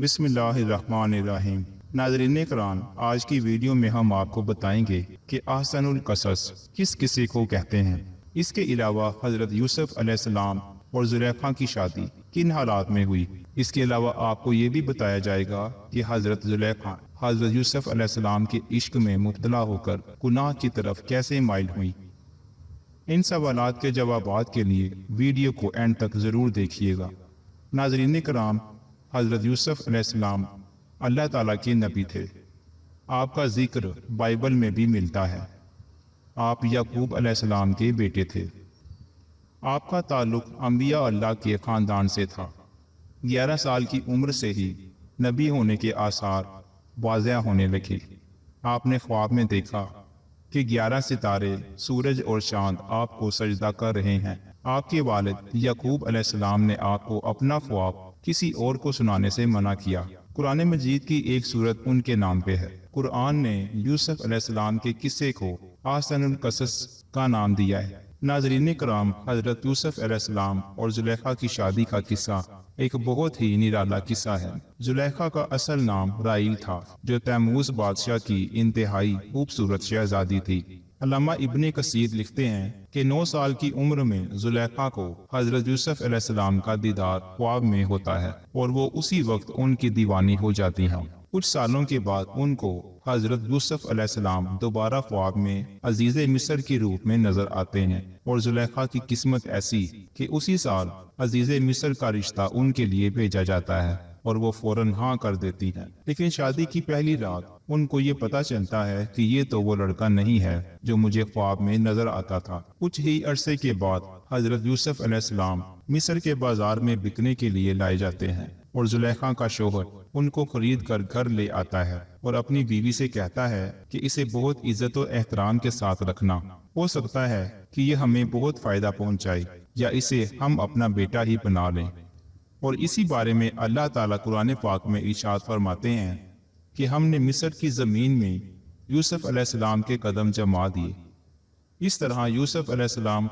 بسم اللہ الرحمن الرحیم۔ ناظرین کرام، آج کی ویڈیو میں ہم آپ کو بتائیں گے کہ احسن القصص کس قصے کو کہتے ہیں۔ اس کے علاوہ حضرت یوسف علیہ السلام اور زلیخا کی شادی کن حالات میں ہوئی۔ اس کے علاوہ آپ کو یہ بھی بتایا جائے گا کہ حضرت زلیخا حضرت یوسف علیہ السلام کے عشق میں مبتلا ہو کر گناہ کی طرف کیسے مائل ہوئی۔ ان سوالات کے جوابات کے لیے ویڈیو کو اینڈ تک ضرور دیکھیے گا۔ ناظرین کرام، حضرت یوسف علیہ السلام اللہ تعالیٰ کے نبی تھے۔ آپ کا ذکر بائبل میں بھی ملتا ہے۔ آپ یعقوب علیہ السلام کے بیٹے تھے۔ آپ کا تعلق انبیاء اللہ کے خاندان سے تھا۔ 11 سال کی عمر سے ہی نبی ہونے کے آثار واضح ہونے لگے۔ آپ نے خواب میں دیکھا کہ 11 ستارے، سورج اور چاند آپ کو سجدہ کر رہے ہیں۔ آپ کے والد یعقوب علیہ السلام نے آپ کو اپنا خواب کسی اور کو سنانے سے منع کیا۔ قرآن مجید کی ایک سورت ان کے نام پہ ہے۔ قرآن نے یوسف علیہ السلام کے قصے کو احسن القصص کا نام دیا ہے۔ ناظرین کرام، حضرت یوسف علیہ السلام اور زلیخا کی شادی کا قصہ ایک بہت ہی نرالا قصہ ہے۔ زلیخا کا اصل نام رائل تھا، جو تیموز بادشاہ کی انتہائی خوبصورت شہزادی تھی۔ علامہ ابن کثیر لکھتے ہیں کہ 9 سال کی عمر میں زلیخا کو حضرت یوسف علیہ السلام کا دیدار خواب میں ہوتا ہے اور وہ اسی وقت ان کی دیوانی ہو جاتی ہیں۔ کچھ سالوں کے بعد ان کو حضرت یوسف علیہ السلام دوبارہ خواب میں عزیز مصر کے روپ میں نظر آتے ہیں، اور زلیخا کی قسمت ایسی کہ اسی سال عزیز مصر کا رشتہ ان کے لیے بھیجا جاتا ہے اور وہ فوراً ہاں کر دیتی ہیں۔ لیکن شادی کی پہلی رات ان کو یہ پتہ چلتا ہے کہ یہ تو وہ لڑکا نہیں ہے جو مجھے خواب میں نظر آتا تھا۔ کچھ ہی عرصے کے بعد حضرت یوسف علیہ السلام مصر کے بازار میں بکنے کے لیے لائے جاتے ہیں، اور زلیخا کا شوہر ان کو خرید کر گھر لے آتا ہے اور اپنی بیوی سے کہتا ہے کہ اسے بہت عزت و احترام کے ساتھ رکھنا، ہو سکتا ہے کہ یہ ہمیں بہت فائدہ پہنچائے، یا اسے ہم اپنا بیٹا ہی بنا لیں۔ اور اسی بارے میں اللہ تعالیٰ قرآن پاک میں ارشاد فرماتے ہیں کہ ہم نے مصر کی زمین میں یوسف علیہ السلام کے قدم جما دیے۔ اس طرح یوسف علیہ السلام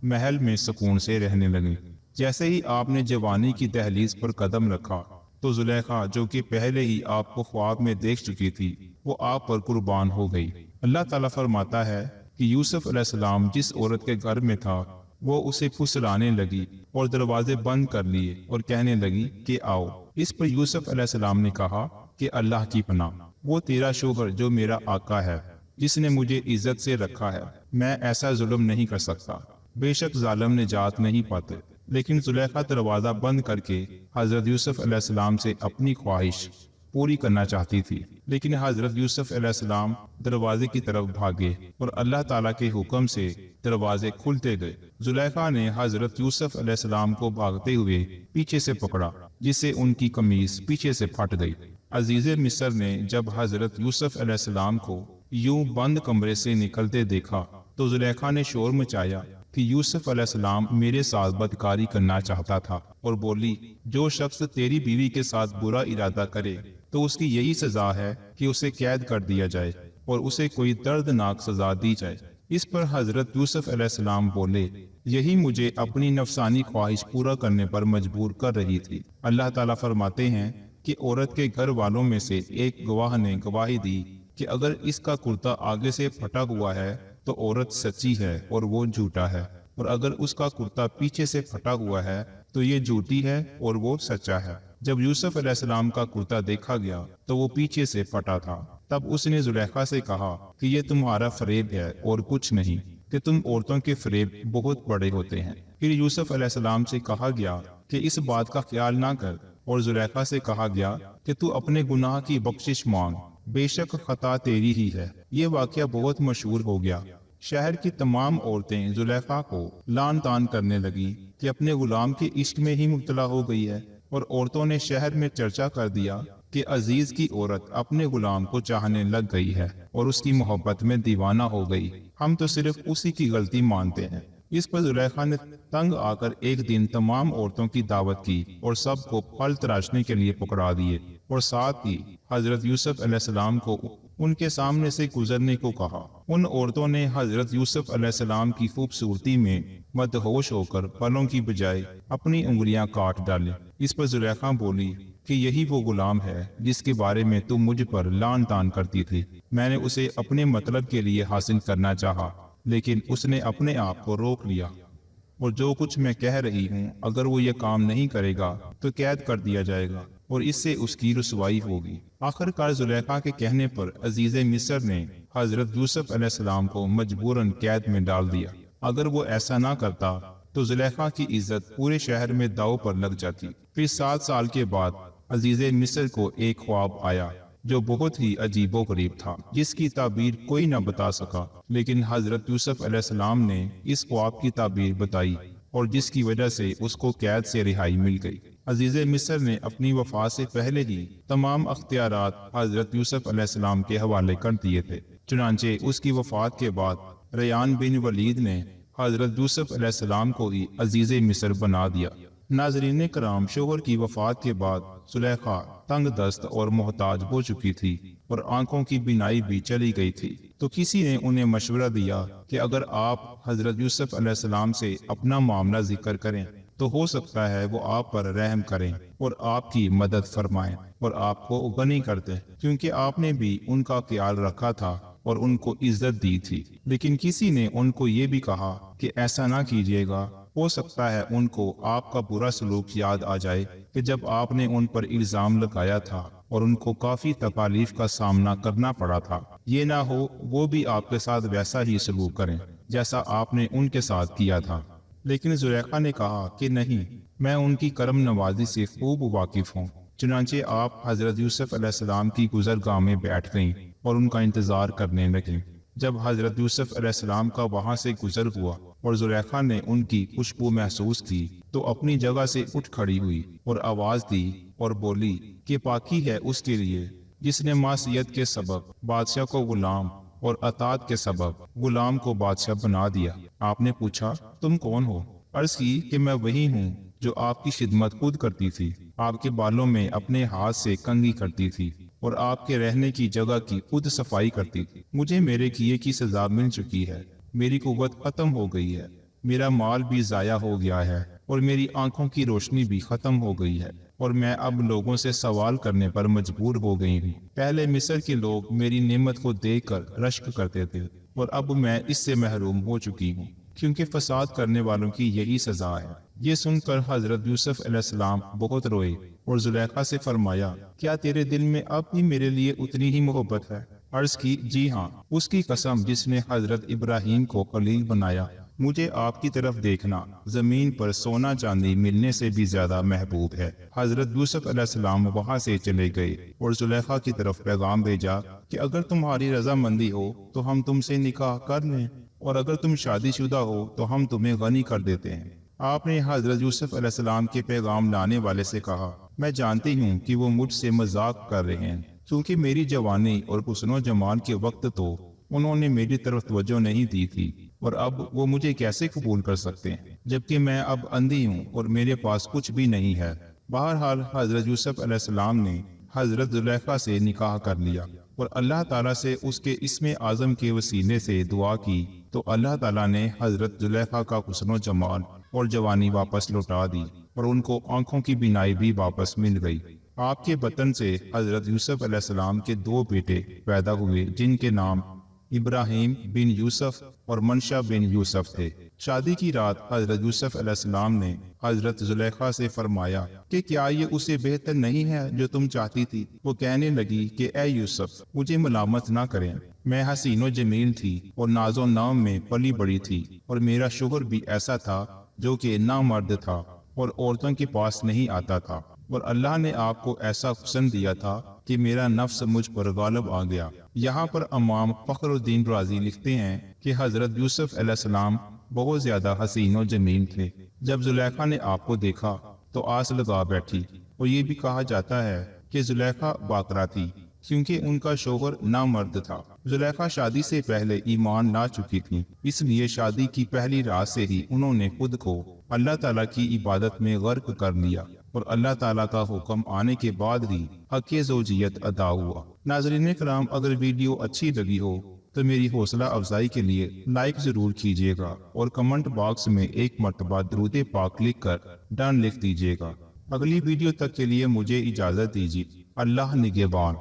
محل میں سکون سے رہنے لگے۔ جیسے ہی آپ نے جوانی کی دہلیز پر قدم رکھا تو زلیخا، جو کہ پہلے ہی آپ کو خواب میں دیکھ چکی تھی، وہ آپ پر قربان ہو گئی۔ اللہ تعالیٰ فرماتا ہے کہ یوسف علیہ السلام جس عورت کے گھر میں تھا وہ اسے پھسلانے لگی اور دروازے بند کر لیے اور کہنے لگی کہ آؤ۔ اس پر یوسف علیہ السلام نے کہا کہ اللہ کی پناہ، وہ تیرا شوہر جو میرا آقا ہے، جس نے مجھے عزت سے رکھا ہے، میں ایسا ظلم نہیں کر سکتا۔ بے شک ظالم نجات نہیں پاتے۔ لیکن زلیخا دروازہ بند کر کے حضرت یوسف علیہ السلام سے اپنی خواہش پوری کرنا چاہتی تھی، لیکن حضرت یوسف علیہ السلام دروازے کی طرف بھاگے اور اللہ تعالیٰ کے حکم سے دروازے کھلتے گئے۔ زلیخا نے حضرت یوسف علیہ السلام کو بھاگتے ہوئے پیچھے سے پکڑا، جس سے ان کی قمیص پیچھے سے پھٹ گئی۔ عزیز مصر نے جب حضرت یوسف علیہ السلام کو یوں بند کمرے سے نکلتے دیکھا تو زلیخا نے شور مچایا کہ یوسف علیہ السلام میرے ساتھ بدکاری کرنا چاہتا تھا، اور بولی، جو شخص تیری بیوی کے ساتھ برا ارادہ کرے تو اس کی یہی سزا ہے کہ اسے قید کر دیا جائے اور اسے کوئی دردناک سزا دی جائے۔ اس پر حضرت یوسف علیہ السلام بولے، یہی مجھے اپنی نفسانی خواہش پورا کرنے پر مجبور کر رہی تھی۔ اللہ تعالیٰ فرماتے ہیں کہ عورت کے گھر والوں میں سے ایک گواہ نے گواہی دی کہ اگر اس کا کرتا آگے سے پھٹا ہوا ہے تو عورت سچی ہے اور وہ جھوٹا ہے، اور اگر اس کا کرتا پیچھے سے پھٹا ہوا ہے تو یہ جھوٹی ہے اور وہ سچا ہے۔ جب یوسف علیہ السلام کا کرتا دیکھا گیا تو وہ پیچھے سے پھٹا تھا۔ تب اس نے زلیخا سے کہا کہ یہ تمہارا فریب ہے اور کچھ نہیں، کہ تم عورتوں کے فریب بہت بڑے ہوتے ہیں۔ پھر یوسف علیہ السلام سے کہا گیا کہ اس بات کا خیال نہ کر، اور زلیخا سے کہا گیا کہ تو اپنے گناہ کی بخشش مانگ، بے شک خطا تیری ہی ہے۔ یہ واقعہ بہت مشہور ہو گیا۔ شہر کی تمام عورتیں زلیخا کو لان تان کرنے لگی کہ اپنے غلام کے عشق میں ہی مبتلا ہو گئی ہے، اور عورتوں نے شہر میں چرچا کر دیا کہ عزیز کی عورت اپنے غلام کو چاہنے لگ گئی ہے اور اس کی محبت میں دیوانہ ہو گئی، ہم تو صرف اسی کی غلطی مانتے ہیں۔ اس پر زلیخا نے تنگ آ کر ایک دن تمام عورتوں کی دعوت کی اور سب کو پھل تراشنے کے لیے پکڑا دیے، اور ساتھ ہی حضرت یوسف علیہ السلام کو ان کے سامنے سے گزرنے کو کہا۔ ان عورتوں نے حضرت یوسف علیہ السلام کی خوبصورتی میں مدہوش ہو کر پھلوں کی بجائے اپنی انگلیاں کاٹ ڈالیں۔ اس پر زلیخا بولی، کہ یہی وہ غلام ہے جس کے بارے میں تم مجھ پر لان تان کرتی تھی۔ میں نے اسے اپنے مطلب کے لیے حاصل کرنا چاہا، لیکن اس نے اپنے آپ کو روک لیا، اور جو کچھ میں کہہ رہی ہوں اگر وہ یہ کام نہیں کرے گا تو قید کر دیا جائے گا اور اس سے اس کی رسوائی ہوگی۔ آخر کار زلیخا کے کہنے پر عزیز مصر نے حضرت یوسف علیہ السلام کو مجبوراً قید میں ڈال دیا۔ اگر وہ ایسا نہ کرتا تو زلیخا کی عزت پورے شہر میں داؤ پر لگ جاتی۔ پھر 7 سال کے بعد عزیز مصر کو ایک خواب آیا جو بہت ہی عجیب و غریب تھا، جس کی تعبیر کوئی نہ بتا سکا، لیکن حضرت یوسف علیہ السلام نے اس خواب کی تعبیر بتائی اور جس کی وجہ سے اس کو قید سے رہائی مل گئی۔ عزیز مصر نے اپنی وفات سے پہلے ہی تمام اختیارات حضرت یوسف علیہ السلام کے حوالے کر دیے تھے، چنانچہ اس کی وفات کے بعد ریان بن ولید نے حضرت یوسف علیہ السلام کو ہی عزیز مصر بنا دیا۔ ناظرین کرام، شوہر کی وفات کے بعد زلیخا تنگ دست اور محتاج ہو چکی تھی اور آنکھوں کی بینائی بھی چلی گئی تھی، تو کسی نے انہیں مشورہ دیا کہ اگر آپ حضرت یوسف علیہ السلام سے اپنا معاملہ ذکر کریں تو ہو سکتا ہے وہ آپ پر رحم کریں اور آپ کی مدد فرمائیں اور آپ کو غنی کر دیں، کیونکہ آپ نے بھی ان کا خیال رکھا تھا اور ان کو عزت دی تھی۔ لیکن کسی نے ان کو یہ بھی کہا کہ ایسا نہ کیجیے گا، ہو سکتا ہے ان کو آپ کا برا سلوک یاد آ جائے کہ جب آپ نے ان پر الزام لگایا تھا اور ان کو کافی تکالیف کا سامنا کرنا پڑا تھا، یہ نہ ہو وہ بھی آپ کے ساتھ ویسا ہی سلوک کریں جیسا آپ نے ان کے ساتھ کیا تھا۔ لیکن زلیخا نے کہا کہ نہیں، میں ان کی کرم نوازی سے خوب واقف ہوں۔ چنانچہ آپ حضرت یوسف علیہ السلام کی گزرگاہ میں بیٹھ گئیں اور ان کا انتظار کرنے لگیں۔ جب حضرت یوسف علیہ السلام کا وہاں سے گزر ہوا اور زلیخا نے ان کی خوشبو محسوس کی تو اپنی جگہ سے اٹھ کھڑی ہوئی اور آواز دی اور بولی کہ پاکی ہے اس کے لیے جس نے معصیت کے سبب بادشاہ کو غلام اور اطاعت کے سبب غلام کو بادشاہ بنا دیا۔ آپ نے پوچھا تم کون ہو؟ عرض کی کہ میں وہی ہوں جو آپ کی خدمت خود کرتی تھی، آپ کے بالوں میں اپنے ہاتھ سے کنگھی کرتی تھی اور آپ کے رہنے کی جگہ کی خود صفائی کرتی تھی۔ مجھے میرے کیے کی سزا مل چکی ہے، میری قوت ختم ہو گئی ہے، میرا مال بھی ضائع ہو گیا ہے اور میری آنکھوں کی روشنی بھی ختم ہو گئی ہے، اور میں اب لوگوں سے سوال کرنے پر مجبور ہو گئی ہوں۔ پہلے مصر کے لوگ میری نعمت کو دیکھ کر رشک کرتے تھے اور اب میں اس سے محروم ہو چکی ہوں، کیونکہ فساد کرنے والوں کی یہی سزا ہے۔ یہ سن کر حضرت یوسف علیہ السلام بہت روئے اور زلیخا سے فرمایا کیا تیرے دل میں اب بھی میرے لیے اتنی ہی محبت ہے؟ عرض کی جی ہاں، اس کی قسم جس نے حضرت ابراہیم کو خلیل بنایا، مجھے آپ کی طرف دیکھنا زمین پر سونا چاندی ملنے سے بھی زیادہ محبوب ہے۔ حضرت یوسف علیہ السلام وہاں سے چلے گئے اور زلیخا کی طرف پیغام بھیجا کہ اگر تمہاری رضامندی ہو تو ہم تم سے نکاح کر لیں، اور اگر تم شادی شدہ ہو تو ہم تمہیں غنی کر دیتے ہیں۔ آپ نے حضرت یوسف علیہ السلام کے پیغام لانے والے سے کہا میں جانتی ہوں کہ وہ مجھ سے مذاق کر رہے ہیں، کیونکہ میری جوانی اور حسن و جمال کے وقت تو انہوں نے میری طرف توجہ نہیں دی تھی، اور اب وہ مجھے کیسے قبول کر سکتے ہیں جبکہ میں اب اندھی ہوں اور میرے پاس کچھ بھی نہیں ہے۔ بہرحال حضرت یوسف علیہ السلام نے حضرت زلیخا سے نکاح کر لیا اور اللہ تعالیٰ سے اس کے اسم اعظم کے وسیلے سے دعا کی تو اللہ تعالیٰ نے حضرت زلیخا کا حسن و جمال اور جوانی واپس لوٹا دی اور ان کو آنکھوں کی بینائی بھی واپس مل گئی۔ آپ کے بطن سے حضرت یوسف علیہ السلام کے 2 بیٹے پیدا ہوئے جن کے نام ابراہیم بن یوسف اور منشا بن یوسف تھے۔ شادی کی رات حضرت یوسف علیہ السلام نے حضرت زلیخا سے فرمایا کہ کیا یہ اسے بہتر نہیں ہے جو تم چاہتی تھی؟ وہ کہنے لگی کہ اے یوسف، مجھے ملامت نہ کریں، میں حسین و جمیل تھی اور ناز و نام میں پلی بڑی تھی، اور میرا شوہر بھی ایسا تھا جو کہ نامرد تھا اور عورتوں کے پاس نہیں آتا تھا، اور اللہ نے آپ کو ایسا حسن دیا تھا کہ میرا نفس مجھ پر غالب آ گیا۔ یہاں پر امام فخر الدین رازی لکھتے ہیں کہ حضرت یوسف علیہ السلام بہت زیادہ حسین و جمیل تھے۔ جب زلیخا نے آپ کو دیکھا تو آس لگا بیٹھی، اور یہ بھی کہا جاتا ہے کہ زلیخا باکرہ تھی کیونکہ ان کا شوہر نامرد تھا۔ زلیخا شادی سے پہلے ایمان لا چکی تھی، اس لیے شادی کی پہلی رات سے ہی انہوں نے خود کو اللہ تعالیٰ کی عبادت میں غرق کر لیا، اور اللہ تعالیٰ کا حکم آنے کے بعد ہی حق زوجیت ادا ہوا۔ ناظرین کرام، اگر ویڈیو اچھی لگی ہو تو میری حوصلہ افزائی کے لیے لائک ضرور کیجیے گا اور کمنٹ باکس میں ایک مرتبہ درود پاک لکھ کر ڈن لکھ دیجیے گا۔ اگلی ویڈیو تک کے لیے مجھے اجازت دیجیے۔ اللہ نگہبان۔